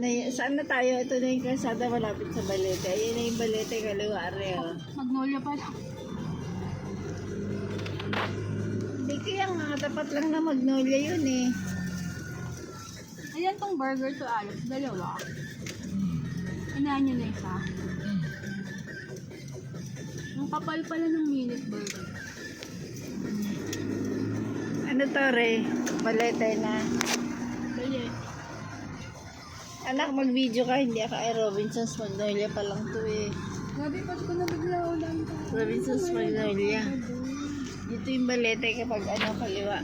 Saan na tayo? Ito na yung kalsada malapit sa Balete. Ayan na yung Balete, kaliwa areo. Magnolia pala. Hindi kaya nga, tapat lang na Magnolia yun eh. Ayan tong burger to Alex, dalawa. Inahan nyo na isa. Ang kapal pala ng minute burger. Ano to, Re? Balete na. Kaya, Anak, mag-video ka, hindi ako ay Robinson's Magnolia pa lang to eh. gabi pa ko na bigla ulan ka. Robinson's Magnolia. Dito yung Balete kapag ano, kaliwa.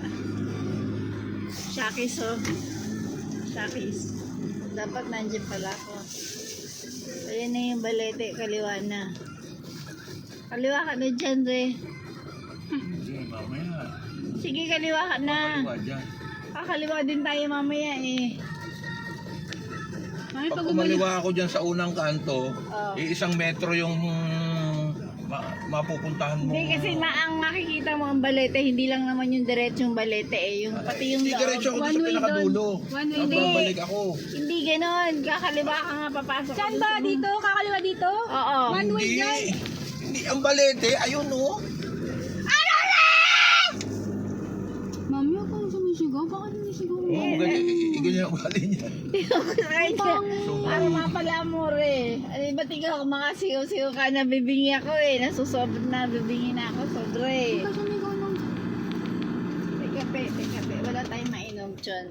Shakis oh. Shakis. Dapat nandiyan pala ako. Ayan na yung Balete, kaliwa na. Kaliwa ka na dyan, Re. Hindi, mamaya. Sige, kaliwa ka na. Kaliwa dyan. Kakaliwa din tayo mamaya eh. Mami, Pag umaliwa ako dyan sa unang kanto, Oh. isang metro yung mapupuntahan mo. Hindi kasi ang nakikita mo ang Balete, hindi lang naman yung diretsong Balete eh. Yung pati yung Hindi diretso ako One doon sa way pinakadulo. doon. One way. Tapos babalik ako. Hindi ganon. Kakaliwa ka nga papasok. Saan ba? Dito? Kakaliwa dito? Oo. One way Hindi. dyan. Hindi ang balete. Ayun oh. Mami, ako yung sumisigaw. Bakit sumisigaw? Oh, ganyan ang ugali niya. Para mapala mo re. Ano ba't ikaw makasigaw-sigaw ka na bibingi ako eh. Nasusobra na bibingi na ako. Sobra eh. Ikaw sumigaw ng... Tekape. Wala tayong mainom dyan.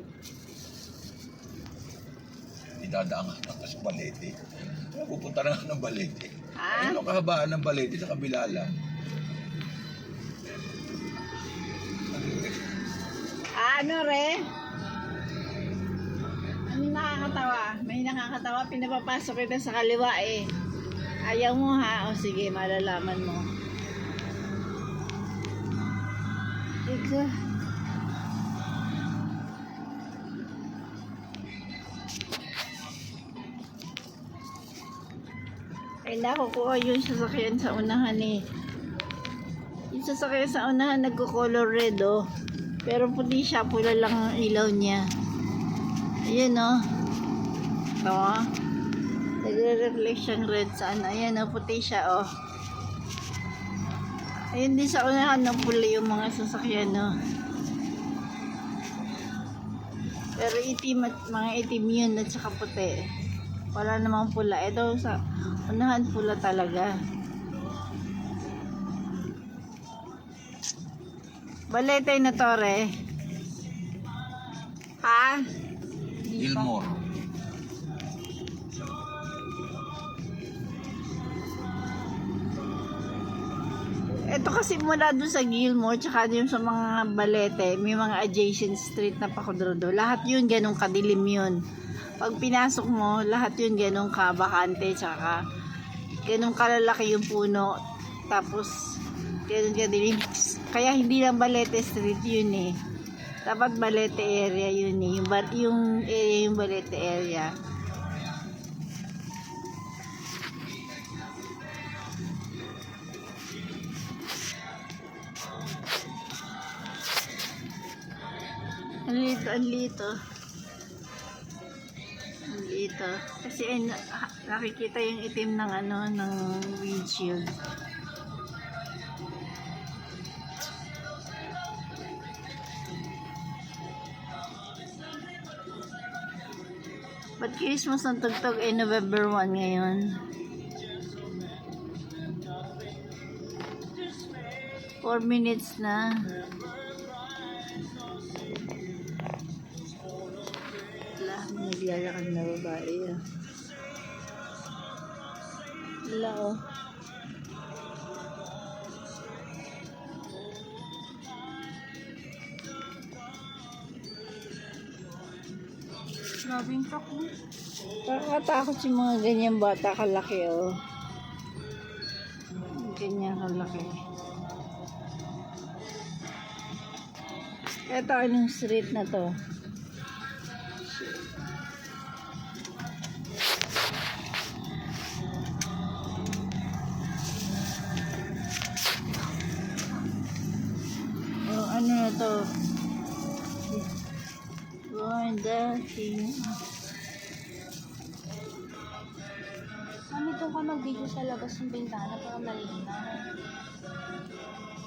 Idadaan nga sa balete. Pupunta na nga ng balete. Ha? Ano kahabaan ng balete sa kabila lang? Ano re? Ano nakakatawa? May nakakatawa. Pinapapasok kita sa kaliwa eh. Ayaw mo ha? O sige, malalaman mo. Ika. Ay nakukuha yung sasakyan sa unahan eh. Yung sasakyan sa unahan nagko-color red oh. Pero puti siya, pula lang ang ilaw niya. Ayan oh. Ito oh. Nagre-reflect siyang red sa ano. Ayan oh, puti siya oh. Ayun din sa unahan ng pula yung mga sasakyan oh. Pero itim at mga itim yun at saka puti. Wala namang pula. Ito sa unahan pula talaga. Balete na tore. Ha? Gilmore. Ito kasi mula doon sa Gilmore tsaka yung sa mga Balete, may mga adjacent street na pakudrodo. Lahat yun ganun kadilim yun. Pag pinasok mo, lahat yun ganun kabakante tsaka ganun kalalaki yung puno. Tapos ganun kadilim. Kaya hindi lang Balete Street yun eh. Dapat Balete area yun eh. Yung area yung Balete area. Ang lito. Kasi nakikita yung itim ng ano, ng windshield. But Christmas ng tugtog ay November 1 ngayon. 4 minutes na. Wala, naglalakad na babae. Wala oh. Grabe yung truck mo. Nakakatakot yung mga ganyang bata kalaki oh. Ganyan kalaki. Ito anong street na to? Oh, ano na to? Going dancing. doon ka mag-video sa labas ng bintana para malinaw.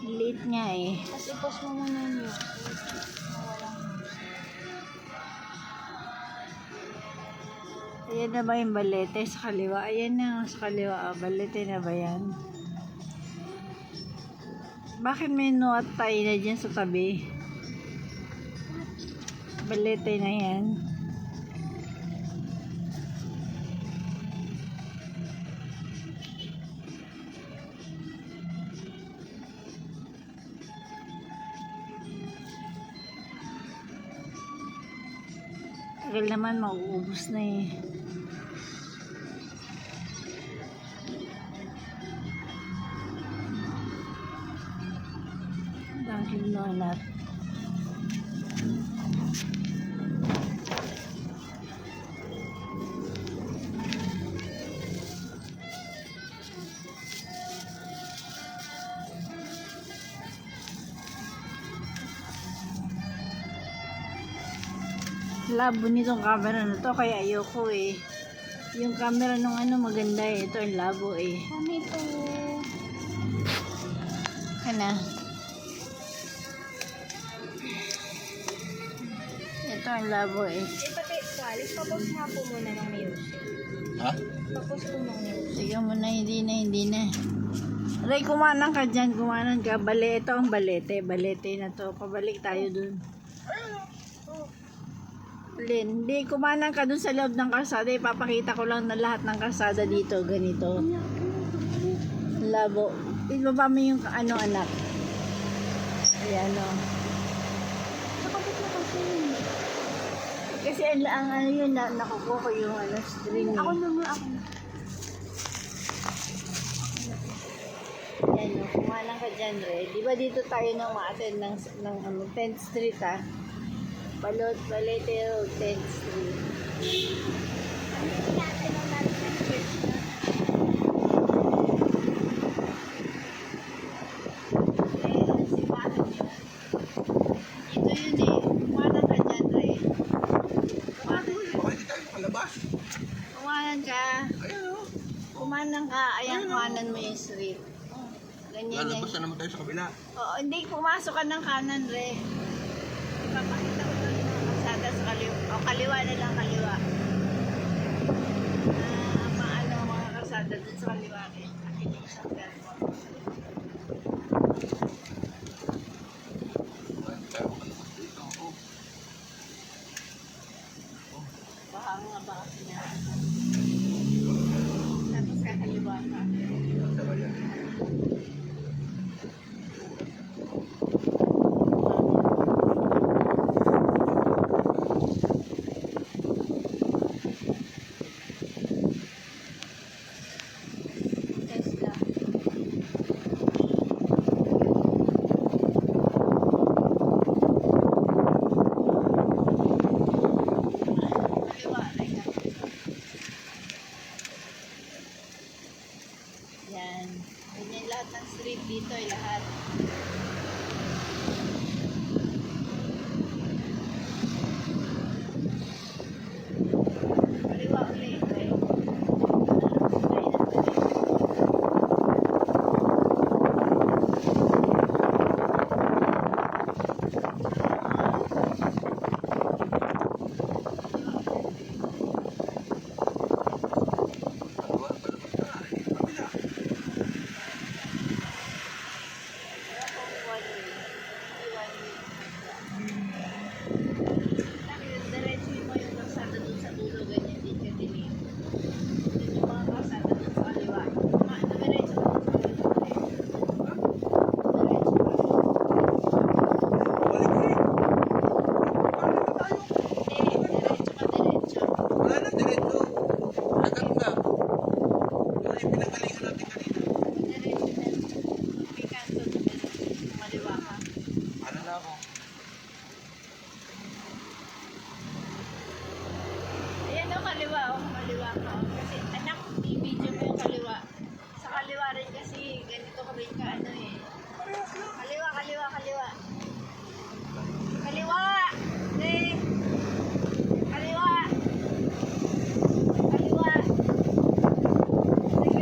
Late nga eh. Tapos i-post mo muna yung music. Na walang music. Ayan na ba yung balete sa kaliwa? Ayan na sa kaliwa. Balete na ba yan? Bakit may nuat tayo na dyan sa tabi? Balete na yan. Tagal naman, mauubos na eh. Dunkin' Donut. Labo nitong camera na to, kaya ayoko eh. Yung camera nung ano maganda eh. Ito ang labo eh. Kami to. Kana. Ito ang labo eh. Pati, Alex, pa-post nga po muna ng music. Ha? Pa-post po ng music. Sige mo na, hindi na. Ray, kumanan ka dyan, kumanan ka. Bale, ito ang balete. Balete na to. Pabalik tayo dun. Lin, hindi, kumanan ka dun sa loob ng kalsada. Ipapakita ko lang na lahat ng kalsada dito. Ganito. Labo. Ibaba mo yung ano, anak. Ayan o. Nakapit na kasi. Kasi ang ano yun, nakukuha ko yung ano, string. Ako naman, ako. Yan o, kumanan ka dyan, Ray. Di ba dito tayo nang ma-attend ng 10th Street, ha? Balete Road, 10th Street. Ayan, simbahan yun. Dito yun eh. Kumanan ka dyan, Ray. Kumanan ka. Baka hindi tayo makalabas. Kumanan ka. Ayan o. Kumanan ka. Ayan, kumanan mo yung street. Ganyan eh. Lalabas na naman tayo sa kabila. Oo, hindi, pumasok ka ng kanan, Re. Ipapakita ko lang yung kalsada sa kaliwa. O, kaliwa na lang, kaliwa. Maano, mga kalsada dun sa kaliwa, Re. Akin yung sakyan mo. Hindi tayo makalabas dito. Oh. Baka nga ba kasi niya. Tapos kakaliwa ka. Saka yan. Tesla. Kaliwa, Re. Yan. Ganyan lahat ng street dito eh, lahat. Kaliwa ulit. Okay. Kaliwa, palabas na. Ay, kabila. Diretso mo yung kalsada dun sa dulo, ganyan din ka din eh. Dun yung mga kalsada dun sa kaliwa. Diretso mo sa dulo. Diretso mo. Balik eh. Balik na tayo. Hindi, diretso ka, diretso. Wala na, diretso. Lagat na. Wala yung pinagalingan natin kanina. Diretso na. May kanto na diretso. Maliwa ka. Ano na ako? Ayan o, kaliwa o. Kaliwa ka o. Kasi anak, i-video mo yung kaliwa. Sa kaliwa rin kasi ganito ka rin ka ano eh. Kaliwa, kaliwa, kaliwa. Kaliwa! Eh! Kaliwa! Kaliwa! Kaliwa!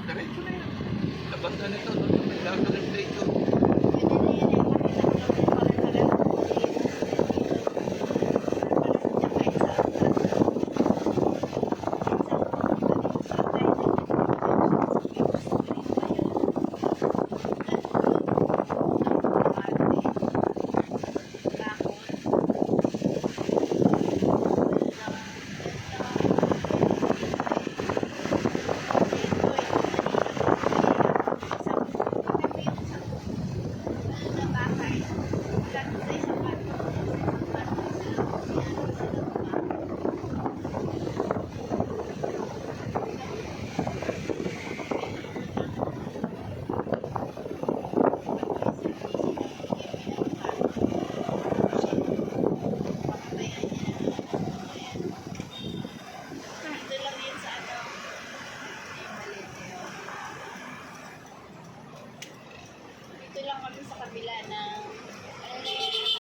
Diretso na yan. Labas na nito. May gagawin dito.